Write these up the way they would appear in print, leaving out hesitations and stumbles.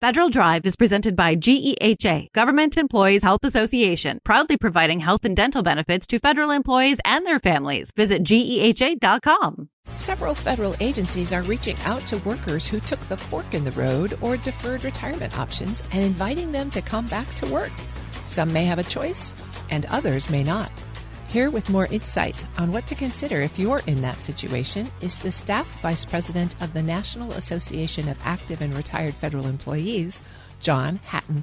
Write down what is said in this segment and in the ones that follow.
Federal Drive is presented by GEHA, Government Employees Health Association, proudly providing health and dental benefits to federal employees and their families. Visit GEHA.com. Several federal agencies are reaching out to workers who took the fork in the road or deferred retirement options and inviting them to come back to work. Some may have a choice, and others may not. Here with more insight on what to consider if you're in that situation is the Staff Vice President of the National Association of Active and Retired Federal Employees, John Hatton.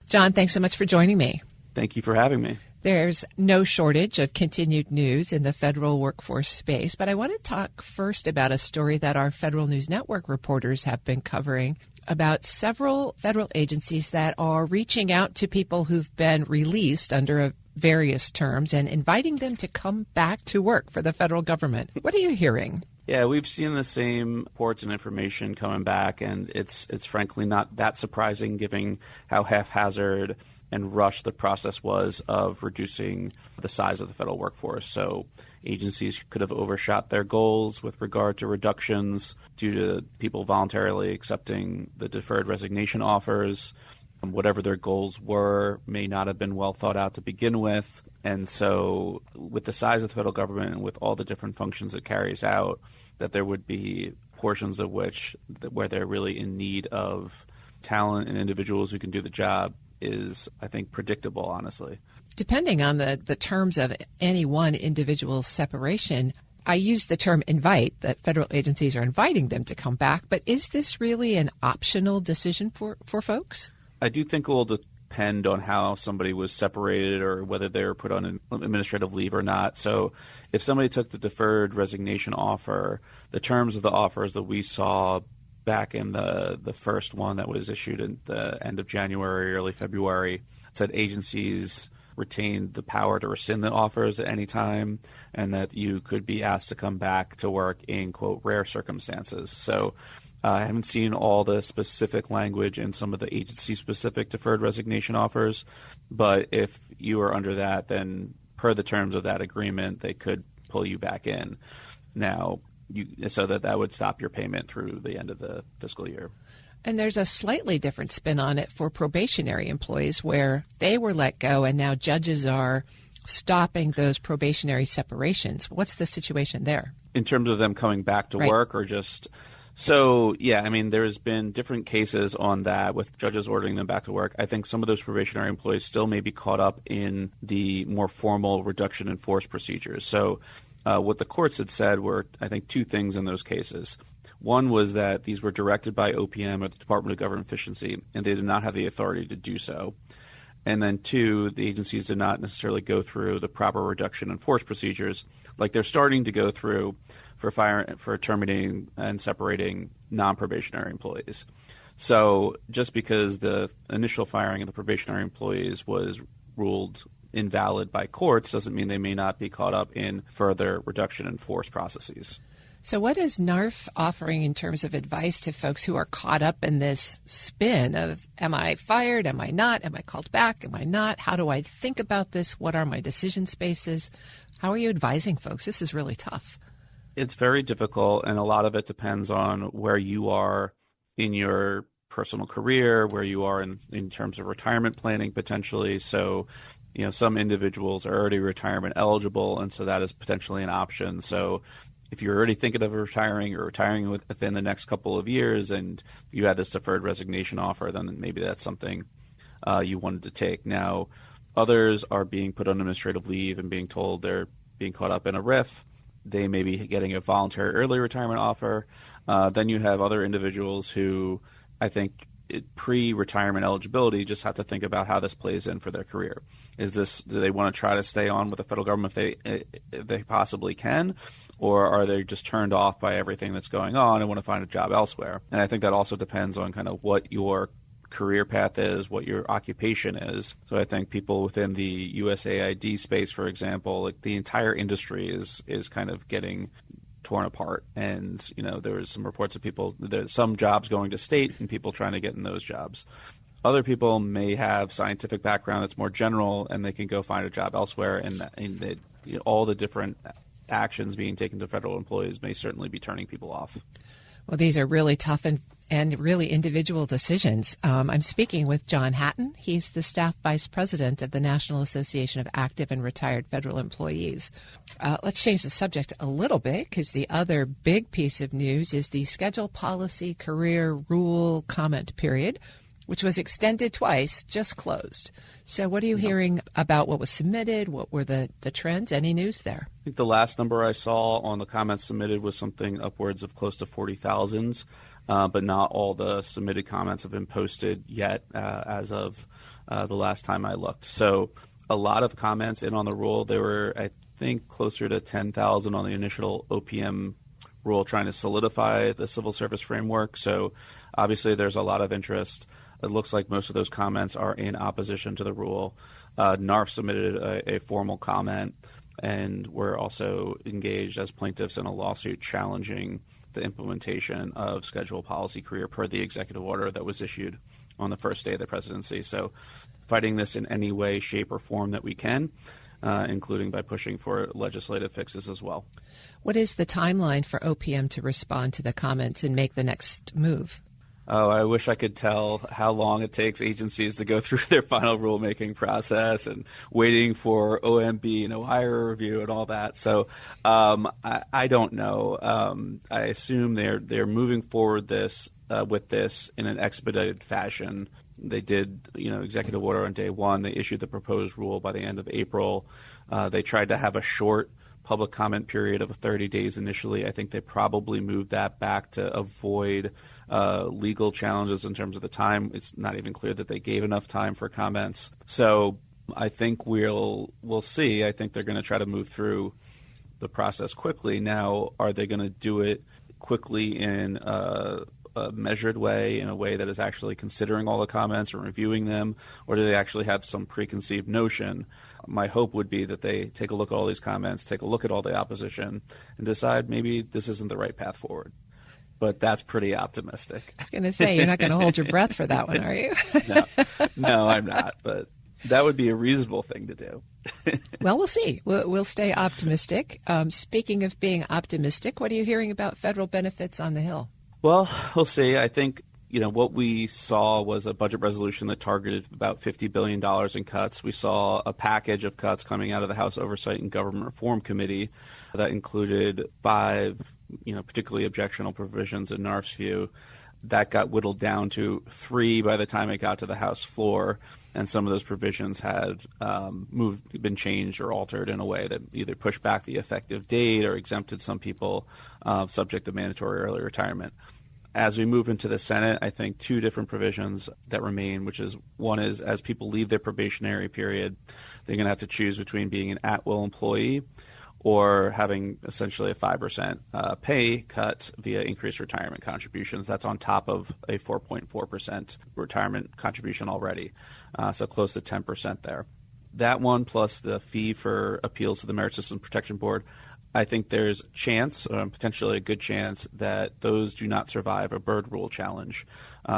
John, thanks so much for joining me. Thank you for having me. There's no shortage of continued news in the federal workforce space, but I want to talk first about a story that our Federal News Network reporters have been covering about several federal agencies that are reaching out to people who've been released under various terms and inviting them to come back to work for the federal government. What are you hearing? Yeah, we've seen the same reports and information coming back, and it's frankly not that surprising given how haphazard and rushed the process was of reducing the size of the federal workforce. So agencies could have overshot their goals with regard to reductions due to people voluntarily accepting the deferred resignation offers. Whatever their goals were may not have been well thought out to begin with. And so with the size of the federal government and with all the different functions it carries out, that there would be portions of which where they're really in need of talent and individuals who can do the job is, I think, predictable, honestly. Depending on the terms of any one individual's separation, I use the term invite, that federal agencies are inviting them to come back. But is this really an optional decision for folks? I do think it will depend on how somebody was separated or whether they were put on an administrative leave or not. So if somebody took the deferred resignation offer, the terms of the offers that we saw back in the first one that was issued in the end of January, early February, said agencies retained the power to rescind the offers at any time and that you could be asked to come back to work in, quote, rare circumstances. So I haven't seen all the specific language in some of the agency-specific deferred resignation offers, but if you are under that, then per the terms of that agreement, they could pull you back in. Now, so that would stop your payment through the end of the fiscal year. And there's a slightly different spin on it for probationary employees where they were let go and now judges are stopping those probationary separations. What's the situation there? In terms of them coming back to work or just... So, yeah, I mean, there's been different cases on that with judges ordering them back to work. I think some of those probationary employees still may be caught up in the more formal reduction in force procedures. So what the courts had said were, I think, two things in those cases. One was that these were directed by OPM or the Department of Government Efficiency, and they did not have the authority to do so. And then two, the agencies did not necessarily go through the proper reduction in force procedures like they're starting to go through for terminating and separating non-probationary employees. So just because the initial firing of the probationary employees was ruled invalid by courts doesn't mean they may not be caught up in further reduction in force processes. So what is NARF offering in terms of advice to folks who are caught up in this spin of, am I fired? Am I not? Am I called back? Am I not? How do I think about this? What are my decision spaces? How are you advising folks? This is really tough. It's very difficult, and a lot of it depends on where you are in your personal career, where you are in terms of retirement planning potentially. So, you know, some individuals are already retirement eligible, and so that is potentially an option. So if you're already thinking of retiring or retiring within the next couple of years and you had this deferred resignation offer, then maybe that's something you wanted to take. Now, others are being put on administrative leave and being told they're being caught up in a RIF. They may be getting a voluntary early retirement offer. Then you have other individuals who I think pre-retirement eligibility just have to think about how this plays in for their career. Do they want to try to stay on with the federal government if they possibly can, or are they just turned off by everything that's going on and want to find a job elsewhere? And I think that also depends on kind of what your career path is, what your occupation is. So I think people within the USAID space, for example, like the entire industry is kind of getting torn apart. And, you know, there was some reports of there's some jobs going to state and people trying to get in those jobs. Other people may have scientific background that's more general and they can go find a job elsewhere. And all the different actions being taken to federal employees may certainly be turning people off. Well, these are really tough and really individual decisions. I'm speaking with John Hatton. He's the staff vice president of the National Association of Active and Retired Federal Employees. Let's change the subject a little bit, because the other big piece of news is the Schedule Policy Career Rule comment period, which was extended twice, just closed. So what are you hearing about what was submitted? What were the trends? Any news there? I think the last number I saw on the comments submitted was something upwards of close to 40,000, but not all the submitted comments have been posted yet as of the last time I looked. So a lot of comments in on the rule. There were, I think, closer to 10,000 on the initial OPM rule trying to solidify the civil service framework. So obviously there's a lot of interest. It looks like most of those comments are in opposition to the rule. NARF submitted a formal comment, and we're also engaged as plaintiffs in a lawsuit challenging the implementation of Schedule Policy Career per the executive order that was issued on the first day of the presidency. So fighting this in any way, shape, or form that we can, including by pushing for legislative fixes as well. What is the timeline for OPM to respond to the comments and make the next move? Oh, I wish I could tell how long it takes agencies to go through their final rulemaking process and waiting for OMB and Ohio review and all that. So I don't know. I assume they're moving forward with this in an expedited fashion. They did, executive order on day one. They issued the proposed rule by the end of April. They tried to have a short public comment period of 30 days initially. I think they probably moved that back to avoid legal challenges in terms of the time. It's not even clear that they gave enough time for comments. So I think we'll see. I think they're going to try to move through the process quickly. Now, are they going to do it quickly in a measured way, in a way that is actually considering all the comments and reviewing them, or do they actually have some preconceived notion? My hope would be that they take a look at all these comments, take a look at all the opposition, and decide maybe this isn't the right path forward. But that's pretty optimistic. I was going to say, you're not going to hold your breath for that one, are you? No, I'm not. But that would be a reasonable thing to do. Well, we'll see. We'll stay optimistic. Speaking of being optimistic, what are you hearing about federal benefits on the Hill? Well, we'll see. I think, what we saw was a budget resolution that targeted about $50 billion in cuts. We saw a package of cuts coming out of the House Oversight and Government Reform Committee that included 5, particularly objectionable provisions in NARF's view. That got whittled down to 3 by the time it got to the House floor, and some of those provisions had been changed or altered in a way that either pushed back the effective date or exempted some people subject to mandatory early retirement. As we move into the Senate, I think 2 different provisions that remain, which is one is as people leave their probationary period, they're going to have to choose between being an at-will employee or having essentially a 5% pay cut via increased retirement contributions. That's on top of a 4.4% retirement contribution already, so close to 10% there. That one plus the fee for appeals to the Merit System Protection Board, I think there's a chance, potentially a good chance, that those do not survive a Byrd Rule challenge,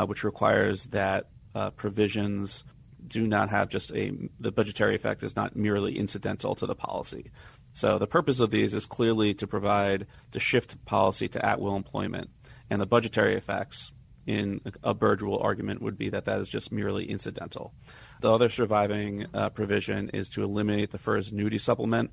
which requires that provisions do not have the budgetary effect is not merely incidental to the policy. So the purpose of these is clearly to shift policy to at-will employment, and the budgetary effects in a Byrd Rule argument would be that is just merely incidental. The other surviving provision is to eliminate the FERS annuity supplement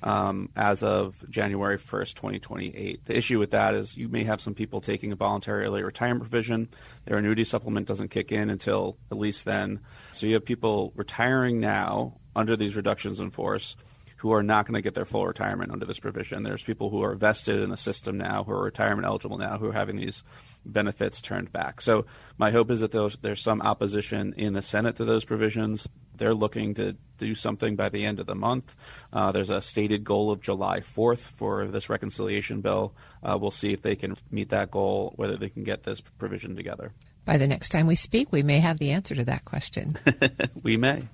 as of January 1st, 2028. The issue with that is you may have some people taking a voluntary early retirement provision. Their annuity supplement doesn't kick in until at least then. So you have people retiring now under these reductions in force who are not going to get their full retirement under this provision. There's people who are vested in the system now, who are retirement eligible now, who are having these benefits turned back. So my hope is that there's some opposition in the Senate to those provisions. They're looking to do something by the end of the month. There's a stated goal of July 4th for this reconciliation bill. We'll see if they can meet that goal, whether they can get this provision together. By the next time we speak, we may have the answer to that question. We may.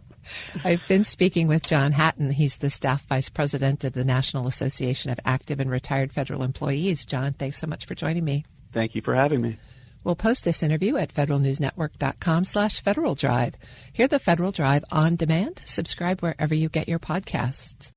I've been speaking with John Hatton. He's the staff vice president of the National Association of Active and Retired Federal Employees. John, thanks so much for joining me. Thank you for having me. We'll post this interview at federalnewsnetwork.com/Federal Drive. Hear the Federal Drive on demand. Subscribe wherever you get your podcasts.